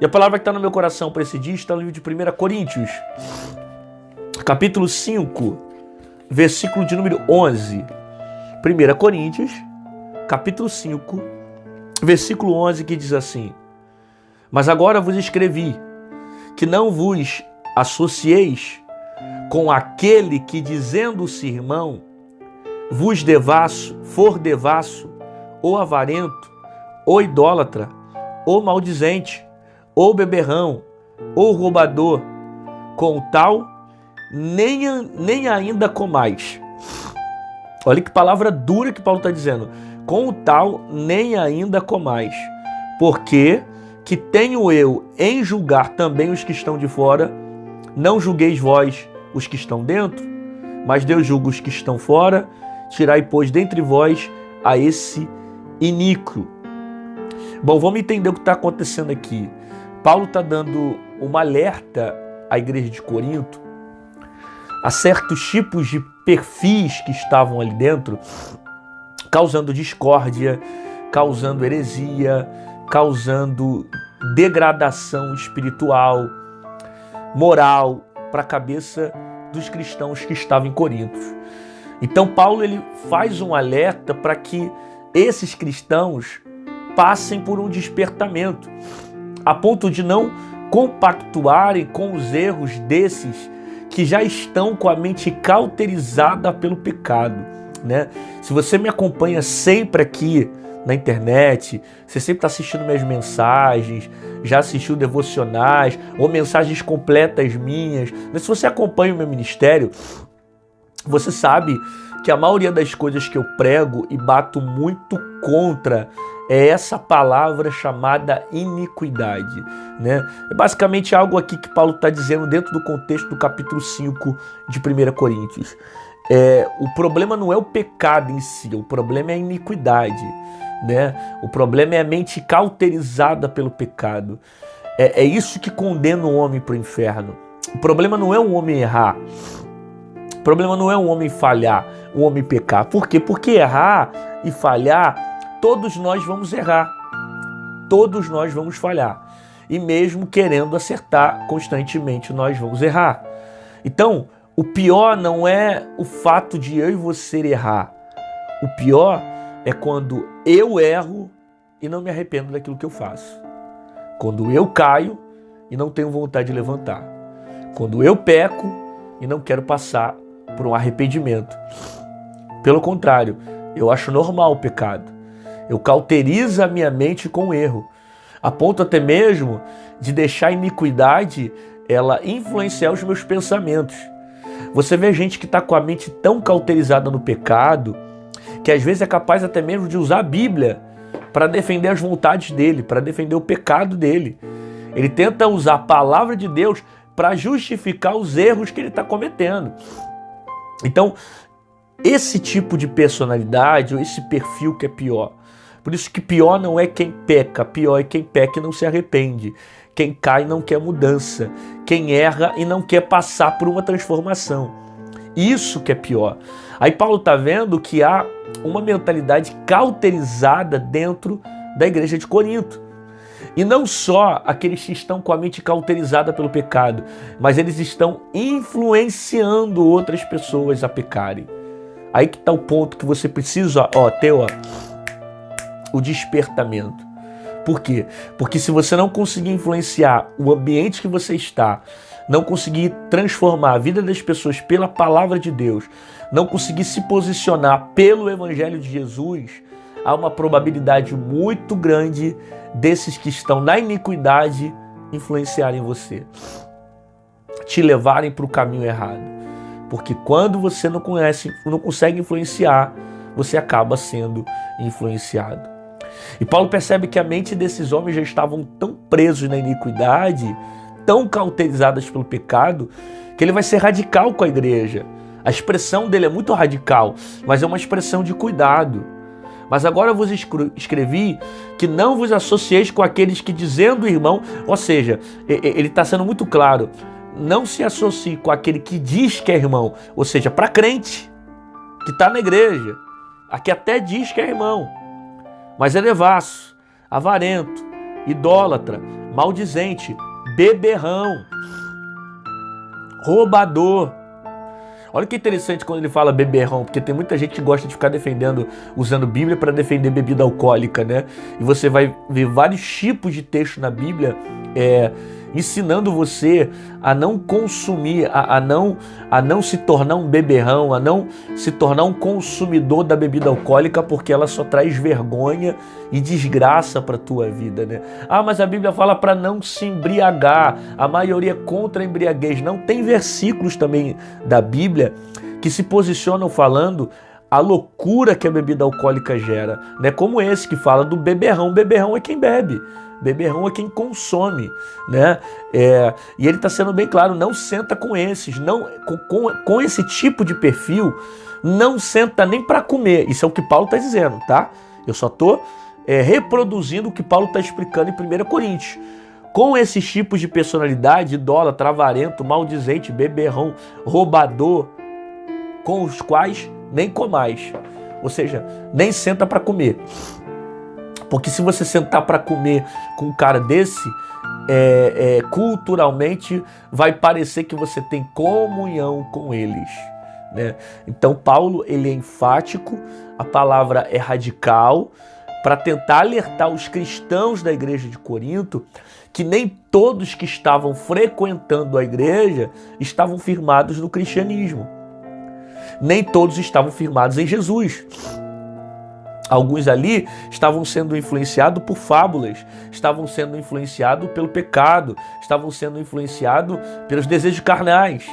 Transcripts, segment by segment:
E a palavra que está no meu coração para esse dia está no livro de 1 Coríntios, capítulo 5, versículo de número 11. 1 Coríntios, capítulo 5, versículo 11, que diz assim: Mas agora vos escrevi, que não vos associeis com aquele que, dizendo-se irmão, vos for devasso, ou avarento, ou idólatra, ou maldizente, ou beberrão, ou roubador, com tal, nem ainda comais. Olha que palavra dura que Paulo está dizendo. Com o tal, nem ainda comais. Porque que tenho eu em julgar também os que estão de fora, não julgueis vós os que estão dentro, mas Deus julga os que estão fora. Tirai, pois, dentre vós a esse iníquo. Bom, vamos entender o que está acontecendo aqui. Paulo está dando um alerta à igreja de Corinto a certos tipos de perfis que estavam ali dentro, causando discórdia, causando heresia, causando degradação espiritual, moral, para a cabeça dos cristãos que estavam em Corinto. Então Paulo ele faz um alerta para que esses cristãos passem por um despertamento, a ponto de não compactuarem com os erros desses que já estão com a mente cauterizada pelo pecado, né? Se você me acompanha sempre aqui na internet, você sempre está assistindo minhas mensagens, já assistiu devocionais ou mensagens completas minhas, mas se você acompanha o meu ministério, você sabe que a maioria das coisas que eu prego e bato muito contra é essa palavra chamada iniquidade, né? É basicamente algo aqui que Paulo está dizendo dentro do contexto do capítulo 5 de 1 Coríntios. O problema não é o pecado em si, o problema é a iniquidade, né? O problema é a mente cauterizada pelo pecado. É isso que condena o homem para o inferno. O problema não é o homem errar. O problema não é um homem falhar, um homem pecar. Por quê? Porque errar e falhar, todos nós vamos errar. Todos nós vamos falhar. E mesmo querendo acertar constantemente, nós vamos errar. Então, o pior não é o fato de eu e você errar. O pior é quando eu erro e não me arrependo daquilo que eu faço. Quando eu caio e não tenho vontade de levantar. Quando eu peco e não quero passar por um arrependimento. Pelo contrário, eu acho normal o pecado. Eu cauterizo a minha mente com o erro, a ponto até mesmo de deixar a iniquidade ela influenciar os meus pensamentos. Você vê gente que está com a mente tão cauterizada no pecado, que às vezes é capaz até mesmo de usar a Bíblia para defender as vontades dele, para defender o pecado dele. Ele tenta usar a palavra de Deus para justificar os erros que ele está cometendo. Então, esse tipo de personalidade, ou esse perfil que é pior. Por isso que pior não é quem peca, pior é quem peca e não se arrepende. Quem cai e não quer mudança. Quem erra e não quer passar por uma transformação. Isso que é pior. Aí Paulo está vendo que há uma mentalidade cauterizada dentro da igreja de Corinto. E não só aqueles que estão com a mente cauterizada pelo pecado, mas eles estão influenciando outras pessoas a pecarem. Aí que está o ponto que você precisa ter o despertamento. Por quê? Porque se você não conseguir influenciar o ambiente que você está, não conseguir transformar a vida das pessoas pela palavra de Deus, não conseguir se posicionar pelo Evangelho de Jesus, há uma probabilidade muito grande desses que estão na iniquidade influenciarem você, te levarem para o caminho errado. Porque quando você não consegue influenciar, você acaba sendo influenciado. E Paulo percebe que a mente desses homens já estavam tão presos na iniquidade, tão cauterizadas pelo pecado, que ele vai ser radical com a igreja. A expressão dele é muito radical, mas é uma expressão de cuidado. Mas agora vos escrevi que não vos associeis com aqueles que, dizendo irmão, ou seja, ele está sendo muito claro, não se associe com aquele que diz que é irmão, ou seja, para crente, que está na igreja, aqui até diz que é irmão, mas é devasso, avarento, idólatra, maldizente, beberrão, roubador. Olha que interessante quando ele fala beberrão, porque tem muita gente que gosta de ficar defendendo, usando Bíblia para defender bebida alcoólica, né? E você vai ver vários tipos de texto na Bíblia ensinando você a não consumir, a não se tornar um beberrão, a não se tornar um consumidor da bebida alcoólica, porque ela só traz vergonha e desgraça para a tua vida, né? Ah, mas a Bíblia fala para não se embriagar, a maioria é contra a embriaguez. Não, tem versículos também da Bíblia que se posicionam falando a loucura que a bebida alcoólica gera, né? Como esse que fala do beberrão. Beberrão é quem bebe. Beberrão é quem consome, né? E ele está sendo bem claro, não senta com esses, não, com esse tipo de perfil, não senta nem para comer. Isso é o que Paulo está dizendo, tá? Eu só estou reproduzindo o que Paulo está explicando em 1 Coríntios. Com esses tipos de personalidade, idólatra, avarento, maldizente, beberrão, roubador, com os quais nem comais. Ou seja, nem senta para comer. Porque se você sentar para comer com um cara desse, culturalmente vai parecer que você tem comunhão com eles, né? Então Paulo, ele é enfático, a palavra é radical, para tentar alertar os cristãos da igreja de Corinto que nem todos que estavam frequentando a igreja estavam firmados no cristianismo. Nem todos estavam firmados em Jesus. Alguns ali estavam sendo influenciados por fábulas, estavam sendo influenciados pelo pecado, estavam sendo influenciados pelos desejos carnais.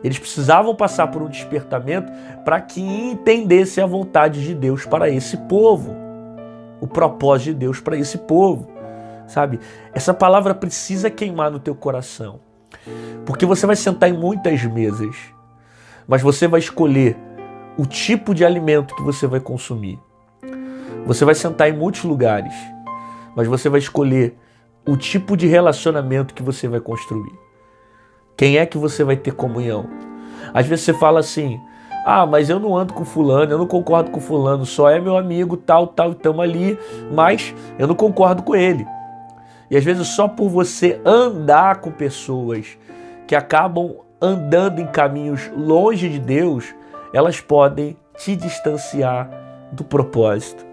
Eles precisavam passar por um despertamento para que entendessem a vontade de Deus para esse povo, o propósito de Deus para esse povo, sabe? Essa palavra precisa queimar no teu coração, porque você vai sentar em muitas mesas, mas você vai escolher o tipo de alimento que você vai consumir. Você vai sentar em muitos lugares, mas você vai escolher o tipo de relacionamento que você vai construir. Quem é que você vai ter comunhão? Às vezes você fala assim, mas eu não ando com fulano, eu não concordo com fulano, só é meu amigo, tal, estamos ali, mas eu não concordo com ele. E às vezes só por você andar com pessoas que acabam andando em caminhos longe de Deus, elas podem te distanciar do propósito.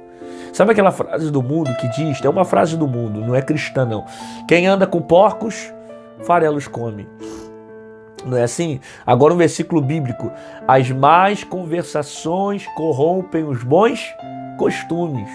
Sabe aquela frase do mundo que diz, é uma frase do mundo, não é cristã não, quem anda com porcos, farelos come. Não é assim? Agora um versículo bíblico, as más conversações corrompem os bons costumes.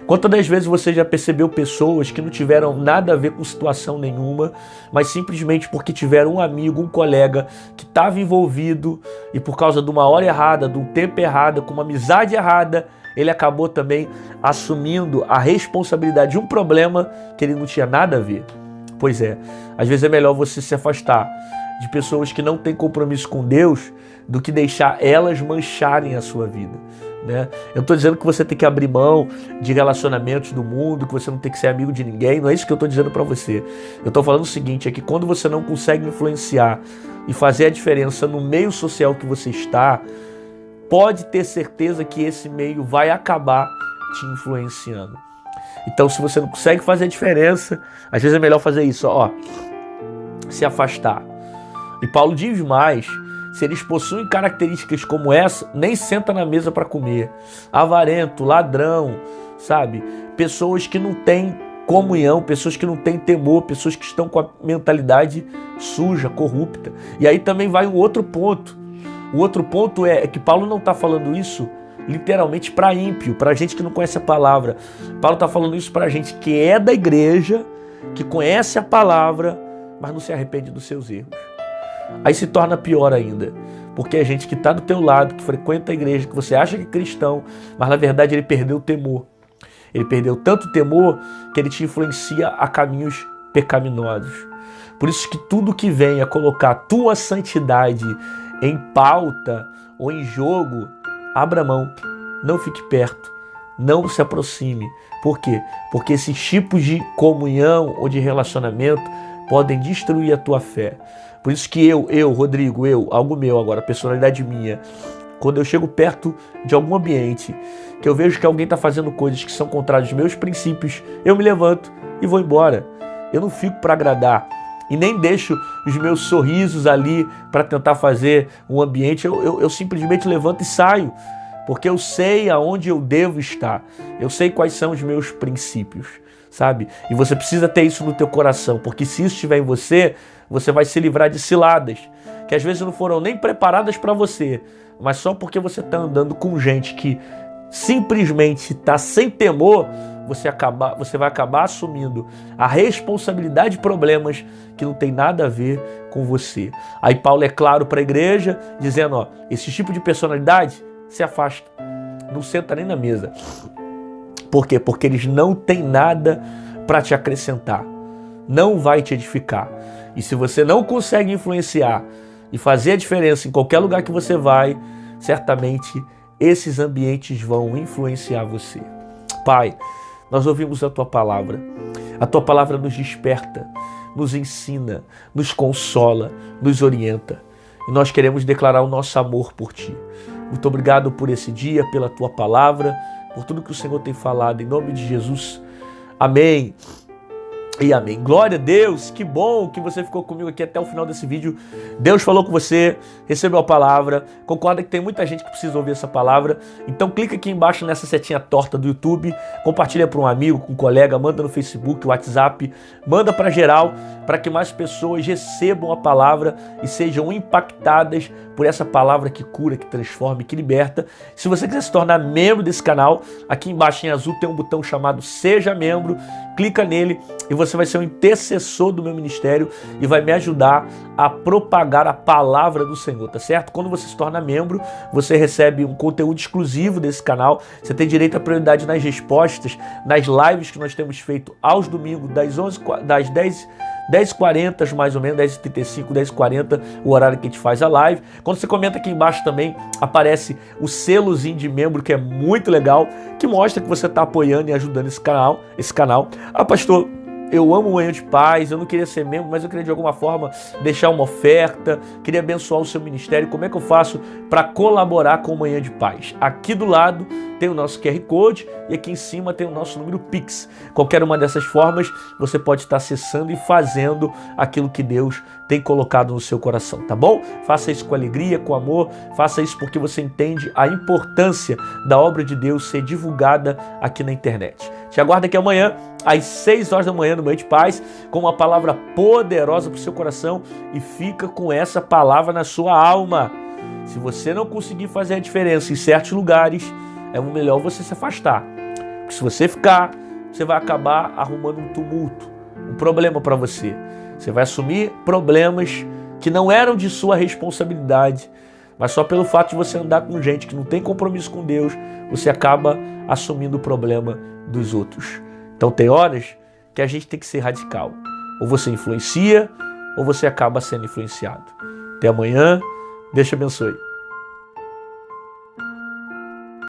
Quantas das vezes você já percebeu pessoas que não tiveram nada a ver com situação nenhuma, mas simplesmente porque tiveram um amigo, um colega que estava envolvido e por causa de uma hora errada, de um tempo errado, com uma amizade errada, ele acabou também assumindo a responsabilidade de um problema que ele não tinha nada a ver. Pois é, às vezes é melhor você se afastar de pessoas que não têm compromisso com Deus do que deixar elas mancharem a sua vida, né? Eu não estou dizendo que você tem que abrir mão de relacionamentos do mundo, que você não tem que ser amigo de ninguém, não é isso que eu estou dizendo para você. Eu estou falando o seguinte, é que quando você não consegue influenciar e fazer a diferença no meio social que você está, pode ter certeza que esse meio vai acabar te influenciando. Então, se você não consegue fazer a diferença, às vezes é melhor fazer isso, se afastar. E Paulo diz mais, se eles possuem características como essa, nem senta na mesa para comer. Avarento, ladrão, sabe? Pessoas que não têm comunhão, pessoas que não têm temor, pessoas que estão com a mentalidade suja, corrupta. E aí também vai um outro ponto. O outro ponto é que Paulo não está falando isso literalmente para ímpio, para gente que não conhece a palavra. Paulo está falando isso para gente que é da igreja, que conhece a palavra, mas não se arrepende dos seus erros. Aí se torna pior ainda, porque é gente que está do teu lado, que frequenta a igreja, que você acha que é cristão, mas na verdade ele perdeu o temor. Ele perdeu tanto temor que ele te influencia a caminhos pecaminosos. Por isso que tudo que vem a colocar a tua santidade em pauta ou em jogo, abra mão, não fique perto, não se aproxime. Por quê? Porque esses tipos de comunhão ou de relacionamento podem destruir a tua fé. Por isso que Rodrigo, algo meu agora, personalidade minha, quando eu chego perto de algum ambiente, que eu vejo que alguém está fazendo coisas que são contrárias aos meus princípios, eu me levanto e vou embora. eu não fico para agradar e nem deixo os meus sorrisos ali para tentar fazer um ambiente. Eu simplesmente levanto e saio, porque eu sei aonde eu devo estar. Eu sei quais são os meus princípios, sabe? E você precisa ter isso no teu coração, porque se isso estiver em você, você vai se livrar de ciladas, que às vezes não foram nem preparadas para você, mas só porque você está andando com gente que simplesmente está sem temor, você vai acabar assumindo a responsabilidade de problemas que não tem nada a ver com você. Aí Paulo é claro para a igreja, dizendo, ó, esse tipo de personalidade se afasta, não senta nem na mesa. Por quê? Porque eles não têm nada para te acrescentar, não vai te edificar. E se você não consegue influenciar e fazer a diferença em qualquer lugar que você vai, certamente esses ambientes vão influenciar você. Pai, nós ouvimos a Tua palavra nos desperta, nos ensina, nos consola, nos orienta. E nós queremos declarar o nosso amor por Ti. Muito obrigado por esse dia, pela Tua palavra, por tudo que o Senhor tem falado, em nome de Jesus. Amém. E amém. Glória a Deus, que bom que você ficou comigo aqui até o final desse vídeo. Deus falou com você, recebeu a palavra, concorda que tem muita gente que precisa ouvir essa palavra. Então clica aqui embaixo nessa setinha torta do YouTube, compartilha para um amigo, com um colega, manda no Facebook, WhatsApp, manda para geral, para que mais pessoas recebam a palavra e sejam impactadas por essa palavra que cura, que transforma e que liberta. Se você quiser se tornar membro desse canal, aqui embaixo em azul tem um botão chamado Seja Membro, clica nele e você vai ser um intercessor do meu ministério e vai me ajudar a propagar a palavra do Senhor, tá certo? Quando você se torna membro, você recebe um conteúdo exclusivo desse canal, você tem direito à prioridade nas respostas, nas lives que nós temos feito aos domingos, das 10h40 mais ou menos, 10h35, 10h40, o horário que a gente faz a live. Quando você comenta aqui embaixo também, aparece o selozinho de membro, que é muito legal, que mostra que você está apoiando e ajudando esse canal. Ah, pastor, eu amo o Manhã de Paz, eu não queria ser membro, mas eu queria de alguma forma deixar uma oferta, queria abençoar o seu ministério. Como é que eu faço para colaborar com o Manhã de Paz? Aqui do lado tem o nosso QR Code e aqui em cima tem o nosso número Pix. Qualquer uma dessas formas você pode estar acessando e fazendo aquilo que Deus tem colocado no seu coração, tá bom? Faça isso com alegria, com amor, faça isso porque você entende a importância da obra de Deus ser divulgada aqui na internet. Te aguardo aqui amanhã, às 6 horas da manhã, no Manhã de Paz, com uma palavra poderosa para o seu coração, e fica com essa palavra na sua alma. Se você não conseguir fazer a diferença em certos lugares, é melhor você se afastar. Porque se você ficar, você vai acabar arrumando um tumulto, um problema para você. Você vai assumir problemas que não eram de sua responsabilidade, mas só pelo fato de você andar com gente que não tem compromisso com Deus, você acaba assumindo o problema dos outros. Então tem horas que a gente tem que ser radical. Ou você influencia, ou você acaba sendo influenciado. Até amanhã. Deus te abençoe.